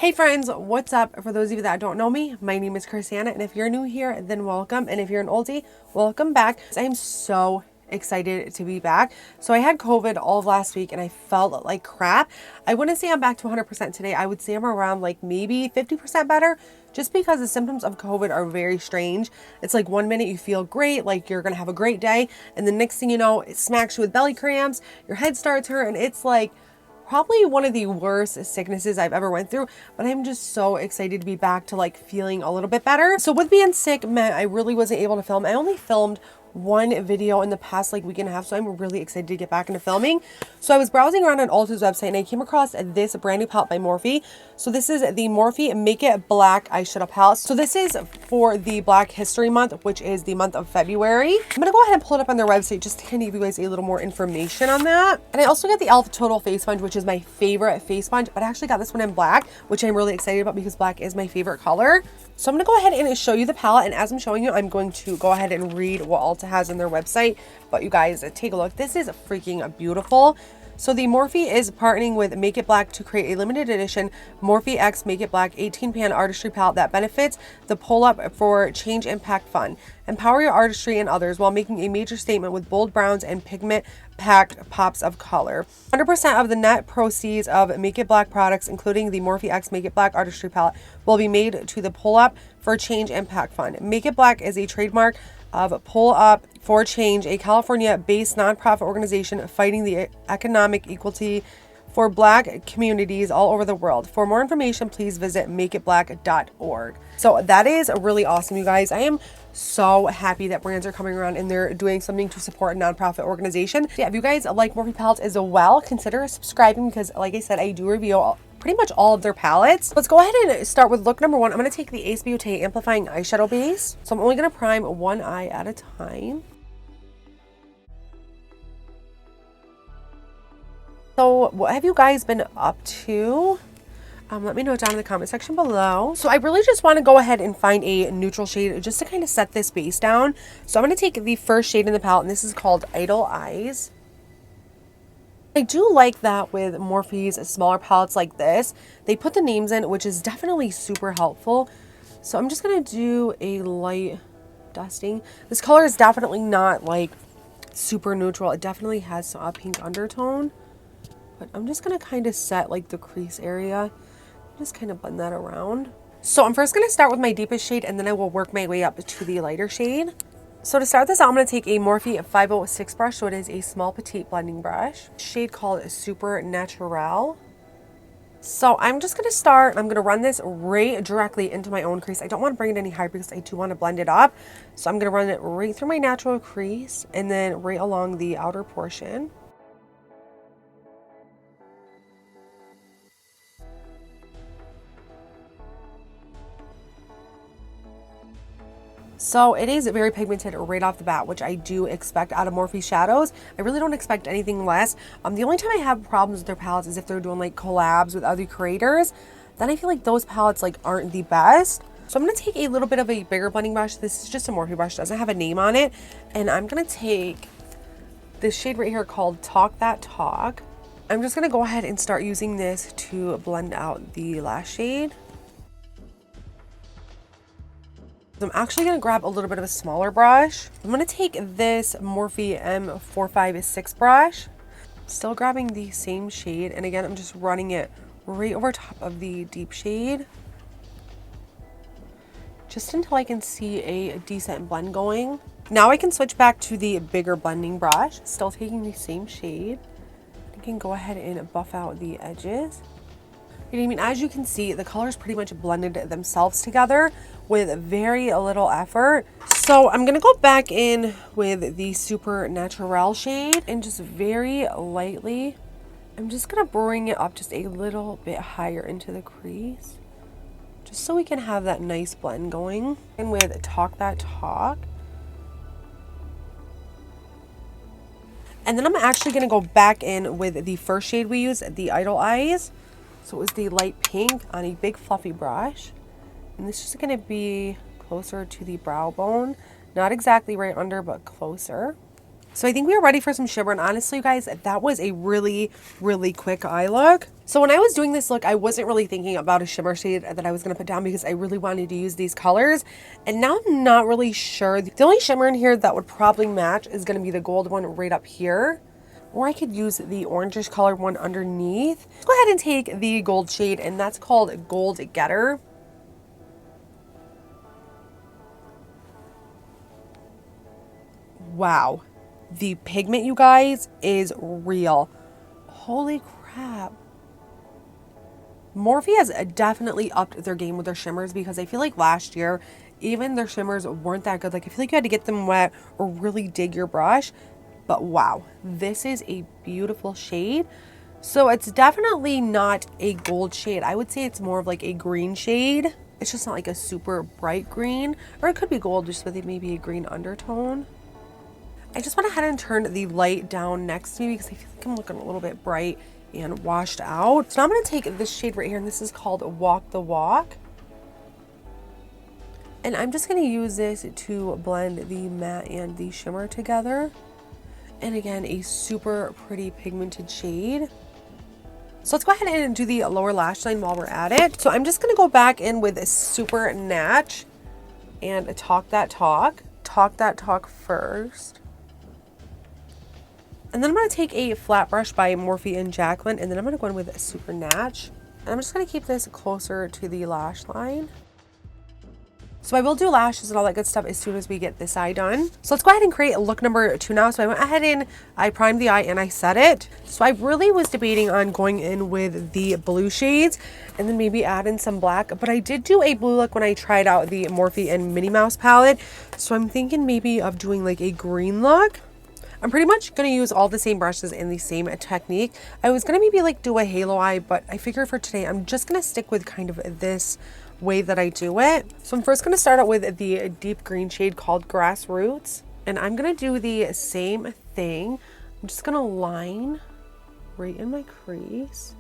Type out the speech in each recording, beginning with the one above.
Hey friends, what's up? For those of you that don't know me, my name is Crissanna, and if you're new here, then welcome, and if you're an oldie, welcome back. I am so excited to be back. So I had COVID all of last week and I felt like crap. I wouldn't say I'm back to 100% today. I would say I'm around like maybe 50% better, just because the symptoms of COVID are very strange. It's like 1 minute you feel great, like you're gonna have a great day, and the next thing you know, it smacks you with belly cramps, your head starts hurt, and it's like probably one of the worst sicknesses I've ever went through, but I'm just so excited to be back to like feeling a little bit better. So with being sick meant I really wasn't able to film. I only filmed one video in the past like week and a half, so I'm really excited to get back into filming. So I was browsing around on Ulta's website and I came across this brand new palette by Morphe. So this is the Morphe Make It Black eyeshadow palette. So this is for the Black History Month, which is the month of February. I'm gonna go ahead and pull it up on their website just to kind of give you guys a little more information on that. And I also got the e.l.f. Total Face Sponge, which is my favorite face sponge, but I actually got this one in black, which I'm really excited about because black is my favorite color. So I'm gonna go ahead and show you the palette, and as I'm showing you, I'm going to go ahead and read what Ulta has on their website. But you guys, take a look. This is freaking beautiful. So the Morphe is partnering with Make It Black to create a limited edition Morphe X Make It Black 18-pan artistry palette that benefits the pull-up for change, impact, fun. Empower your artistry and others while making a major statement with bold browns and pigment-packed pops of color. 100% of the net proceeds of Make It Black products, including the Morphe X Make It Black artistry palette, will be made to the pull-up for change, impact, fun. Make It Black is a trademark of Pull Up for Change, a California-based nonprofit organization fighting the economic equality for Black communities all over the world. For more information, please visit makeitblack.org. So that is really awesome, you guys. I am so happy that brands are coming around and they're doing something to support a nonprofit organization. Yeah, if you guys like Morphe palettes as well, consider subscribing because, like I said, I do review pretty much all of their palettes. Let's go ahead and start with look number one. I'm going to take the Ace Beauté Amplifying Eyeshadow Base. So I'm only going to prime one eye at a time. So what have you guys been up to? Let me know down in the comment section below. So I really just want to go ahead and find a neutral shade just to kind of set this base down. So I'm going to take the first shade in the palette, and this is called Idle Eyes. I do like that with Morphe's smaller palettes like this, they put the names in, which is definitely super helpful. So I'm just going to do a light dusting. This color is definitely not like super neutral. It definitely has a pink undertone. But I'm just going to kind of set like the crease area. Just kind of blend that around. So I'm first going to start with my deepest shade and then I will work my way up to the lighter shade. So to start this out, I'm going to take a Morphe 506 brush. So it is a small petite blending brush. Shade called Super Natural. So I'm just going to start. I'm going to run this right directly into my own crease. I don't want to bring it any higher because I do want to blend it up. So I'm going to run it right through my natural crease and then right along the outer portion. So it is very pigmented right off the bat, which I do expect out of Morphe shadows. I really don't expect anything less. The only time I have problems with their palettes is if they're doing like collabs with other creators. Then I feel like those palettes like aren't the best. So I'm going to take a little bit of a bigger blending brush. This is just a Morphe brush, doesn't have a name on it. And I'm going to take this shade right here called Talk That Talk. I'm just going to go ahead and start using this to blend out the last shade. I'm actually going to grab a little bit of a smaller brush. I'm going to take this Morphe M456 brush. Still grabbing the same shade. And again, I'm just running it right over top of the deep shade. Just until I can see a decent blend going. Now I can switch back to the bigger blending brush. Still taking the same shade. I can go ahead and buff out the edges. You know what I mean? As you can see, the colors pretty much blended themselves together with very little effort. So I'm going to go back in with the Super Natural shade and just very lightly, I'm just going to bring it up just a little bit higher into the crease, just so we can have that nice blend going. And with Talk That Talk. And then I'm actually going to go back in with the first shade we used, the Idle Eyes. So it was the light pink on a big fluffy brush. And this is going to be closer to the brow bone. Not exactly right under, but closer. So I think we are ready for some shimmer. And honestly, you guys, that was a really, really quick eye look. So when I was doing this look, I wasn't really thinking about a shimmer shade that I was going to put down because I really wanted to use these colors. And now I'm not really sure. The only shimmer in here that would probably match is going to be the gold one right up here. Or I could use the orangish colored one underneath. Let's go ahead and take the gold shade, and that's called Gold Getter. Wow. The pigment, you guys, is real. Holy crap. Morphe has definitely upped their game with their shimmers because I feel like last year, even their shimmers weren't that good. Like, I feel like you had to get them wet or really dig your brush. But wow, this is a beautiful shade. So it's definitely not a gold shade. I would say it's more of like a green shade. It's just not like a super bright green, or it could be gold just with maybe a green undertone. I just went ahead and turned the light down next to me because I feel like I'm looking a little bit bright and washed out. So now I'm going to take this shade right here, and this is called Walk the Walk. And I'm just going to use this to blend the matte and the shimmer together. And again, a super pretty pigmented shade. So let's go ahead and do the lower lash line while we're at it. So I'm just going to go back in with a super natch and talk that talk first. And then I'm going to take a flat brush by Morphe and Jacqueline, and then I'm going to go in with a super natch. And I'm just going to keep this closer to the lash line. So I will do lashes and all that good stuff as soon as we get this eye done. So let's go ahead and create look number 2 now. So I went ahead and I primed the eye and I set it. So I really was debating on going in with the blue shades and then maybe add in some black. But I did do a blue look when I tried out the Morphe and Minnie Mouse palette. So I'm thinking maybe of doing like a green look. I'm pretty much going to use all the same brushes and the same technique. I was going to maybe like do a halo eye, but I figured for today I'm just going to stick with kind of this way that I do it. So I'm first going to start out with the deep green shade called Grassroots, and I'm going to do the same thing. I'm just going to line right in my crease.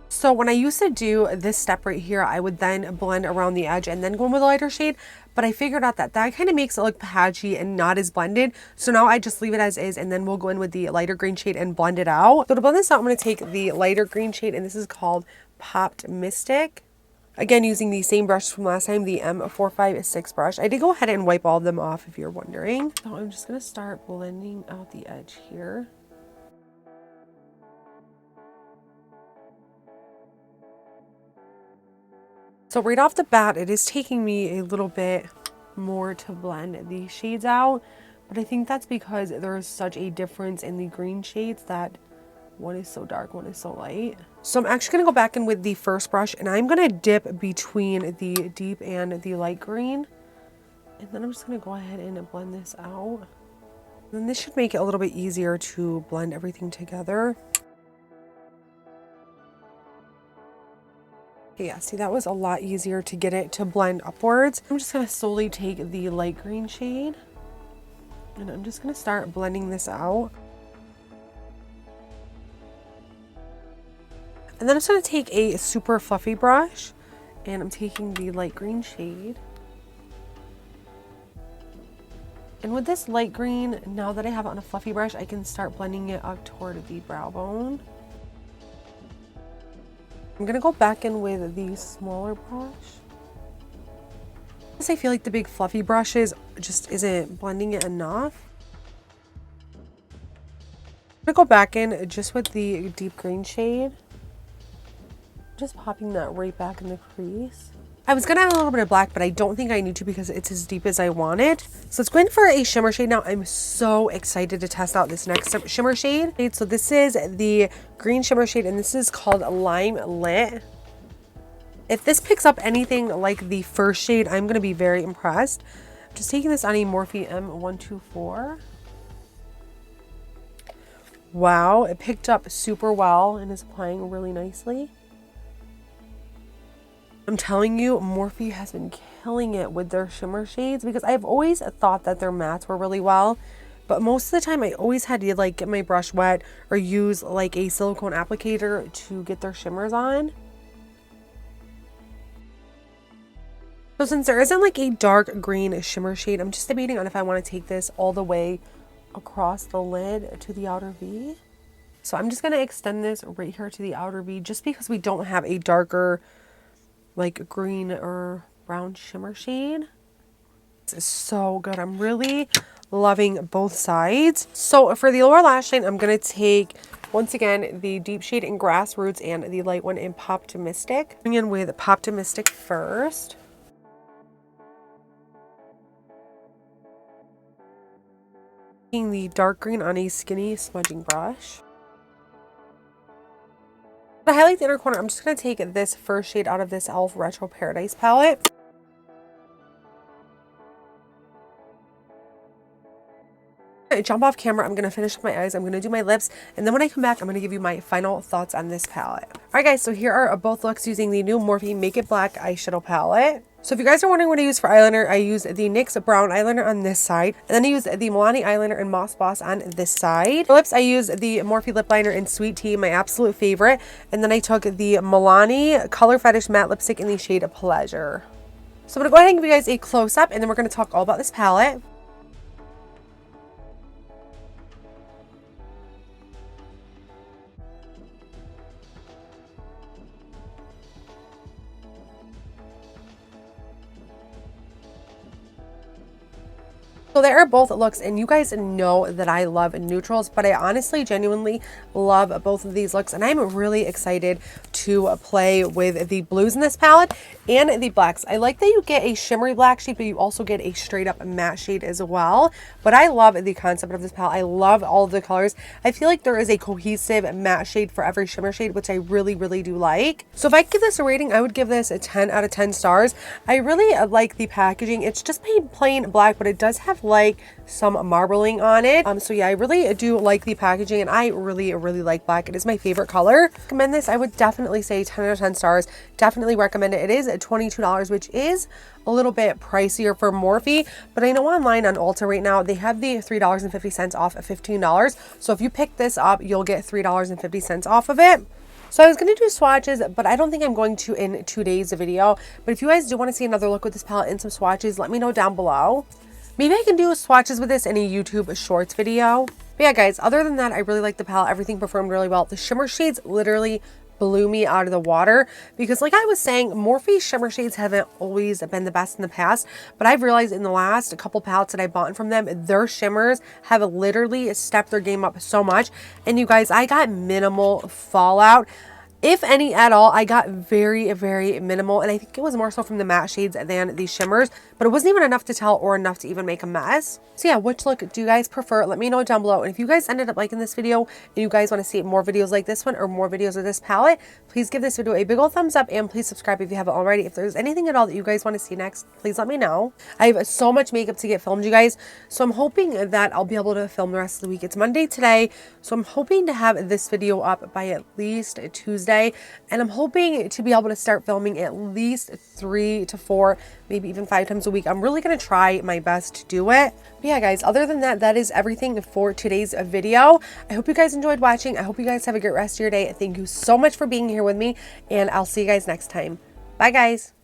So when I used to do this step right here, I would then blend around the edge and then go in with a lighter shade. But I figured out that that kind of makes it look patchy and not as blended. So now I just leave it as is, and then we'll go in with the lighter green shade and blend it out. So to blend this out, I'm going to take the lighter green shade, and this is called Popped Mystic. Again, using the same brush from last time, the M456 brush. I did go ahead and wipe all of them off if you're wondering. So I'm just going to start blending out the edge here. So right off the bat, it is taking me a little bit more to blend these shades out, but I think that's because there is such a difference in the green shades that one is so dark, one is so light. So I'm actually going to go back in with the first brush, and I'm going to dip between the deep and the light green. And then I'm just going to go ahead and blend this out. And then this should make it a little bit easier to blend everything together. Yeah, see, that was a lot easier to get it to blend upwards. I'm just going to slowly take the light green shade, and I'm just going to start blending this out. And then I'm just going to take a super fluffy brush, and I'm taking the light green shade. And with this light green, now that I have it on a fluffy brush, I can start blending it up toward the brow bone. I'm going to go back in with the smaller brush. I feel like the big fluffy brushes just isn't blending it enough. I'm going to go back in just with the deep green shade. Just popping that right back in the crease. I was going to add a little bit of black, but I don't think I need to because it's as deep as I want it. So let's go in for a shimmer shade now. I'm so excited to test out this next shimmer shade. So this is the green shimmer shade, and this is called Lime Lit. If this picks up anything like the first shade, I'm going to be very impressed. I'm just taking this on a Morphe M124. Wow, it picked up super well and is applying really nicely. I'm telling you, Morphe has been killing it with their shimmer shades because I've always thought that their mattes were really well, but most of the time I always had to like get my brush wet or use like a silicone applicator to get their shimmers on. So since there isn't like a dark green shimmer shade, I'm just debating on if I want to take this all the way across the lid to the outer V. So I'm just going to extend this right here to the outer V just because we don't have a darker like green or brown shimmer shade. This is so good. I'm really loving both sides. So for the lower lash line, I'm going to take, once again, the deep shade in Grassroots and the light one in Poptimistic. Bring in with Poptimistic first. Taking the dark green on a skinny smudging brush. To highlight the inner corner, I'm just going to take this first shade out of this e.l.f. Retro Paradise palette. Jump off camera. I'm going to finish my eyes. I'm going to do my lips. And then when I come back, I'm going to give you my final thoughts on this palette. All right, guys. So here are both looks using the new Morphe Make It Black eyeshadow palette. So if you guys are wondering what I use for eyeliner, I use the NYX brown eyeliner on this side. And then I use the Milani eyeliner in Moss Boss on this side. For lips, I use the Morphe lip liner in Sweet Tea, my absolute favorite. And then I took the Milani Color Fetish matte lipstick in the shade Pleasure. So I'm going to go ahead and give you guys a close-up, and then we're going to talk all about this palette. So there are both looks, and you guys know that I love neutrals, but I honestly genuinely love both of these looks, and I'm really excited to play with the blues in this palette and the blacks. I like that you get a shimmery black shade, but you also get a straight up matte shade as well. But I love the concept of this palette. I love all of the colors. I feel like there is a cohesive matte shade for every shimmer shade, which I really, really do like. So if I give this a rating, I would give this a 10 out of 10 stars. I really like the packaging. It's just plain black, but it does have like some marbling on it. So yeah, I really do like the packaging, and I really like black. It is my favorite color. Recommend this. I would definitely say 10 out of 10 stars. Definitely recommend it. It is $22, which is a little bit pricier for Morphe, but I know online on Ulta right now, they have the $3.50 off of $15. So if you pick this up, you'll get $3.50 off of it. So I was going to do swatches, but I don't think I'm going to in today's video. But if you guys do want to see another look with this palette and some swatches, let me know down below. Maybe I can do swatches with this in a YouTube Shorts video. But yeah, guys, other than that, I really like the palette. Everything performed really well. The shimmer shades literally blew me out of the water because, like I was saying, Morphe shimmer shades haven't always been the best in the past, but I've realized in the last couple palettes that I bought from them, their shimmers have literally stepped their game up so much. And you guys, I got minimal fallout. If any at all. I got very minimal, and I think it was more so from the matte shades than the shimmers, but it wasn't even enough to tell or enough to even make a mess. So yeah, which look do you guys prefer? Let me know down below. And if you guys ended up liking this video and you guys want to see more videos like this one or more videos of this palette, please give this video a big old thumbs up and please subscribe if you haven't already. If there's anything at all that you guys want to see next, please let me know. I have so much makeup to get filmed, you guys, so I'm hoping that I'll be able to film the rest of the week. It's Monday today, so I'm hoping to have this video up by at least Tuesday, and I'm hoping to be able to start filming at least 3 to 4, maybe even 5 times a week. I'm really going to try my best to do it. But yeah, guys, other than that, that is everything for today's video. I hope you guys enjoyed watching. I hope you guys have a great rest of your day. Thank you so much for being here with me, and I'll see you guys next time. Bye, guys.